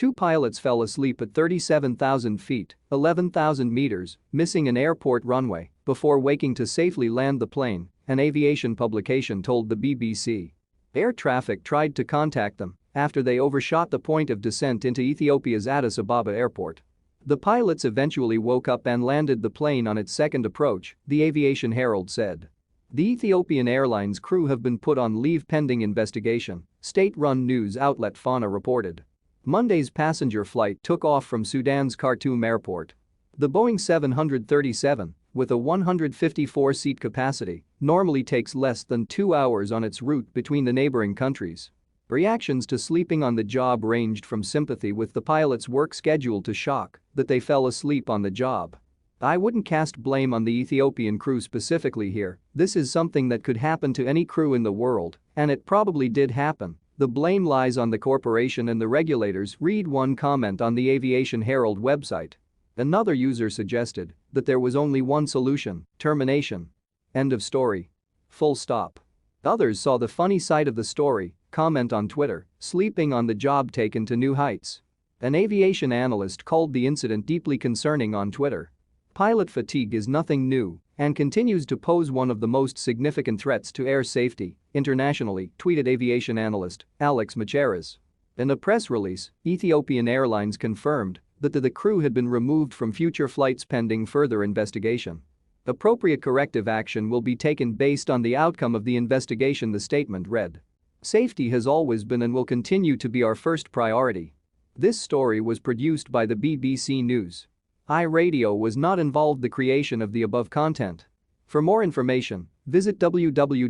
Two pilots fell asleep at 37,000 feet, 11,000 meters, missing an airport runway, before waking to safely land the plane, an aviation publication told the BBC. Air traffic tried to contact them after they overshot the point of descent into Ethiopia's Addis Ababa airport. The pilots eventually woke up and landed the plane on its second approach, the Aviation Herald said. The Ethiopian Airlines crew have been put on leave pending investigation, state-run news outlet Fana reported. Monday's passenger flight took off from Sudan's Khartoum airport. The Boeing 737, with a 154-seat capacity, normally takes less than 2 hours on its route between the neighboring countries. Reactions to sleeping on the job ranged from sympathy with the pilot's work schedule to shock that they fell asleep on the job. "I wouldn't cast blame on the Ethiopian crew specifically here, this is something that could happen to any crew in the world, and it probably did happen. The blame lies on the corporation and the regulators," read one comment on the Aviation Herald website. Another user suggested that there was only one solution: termination. End of story. Full stop. Others saw the funny side of the story, comment on Twitter, sleeping on the job taken to new heights. An aviation analyst called the incident deeply concerning on Twitter. Pilot fatigue is nothing new and continues to pose one of the most significant threats to air safety internationally, tweeted aviation analyst Alex Macheras. In a press release, Ethiopian Airlines confirmed that the crew had been removed from future flights pending further investigation. Appropriate corrective action will be taken based on the outcome of the investigation, the statement read. Safety has always been and will continue to be our first priority. This story was produced by the BBC News. iRadio was not involved in the creation of the above content. For more information, visit www.bbc.com.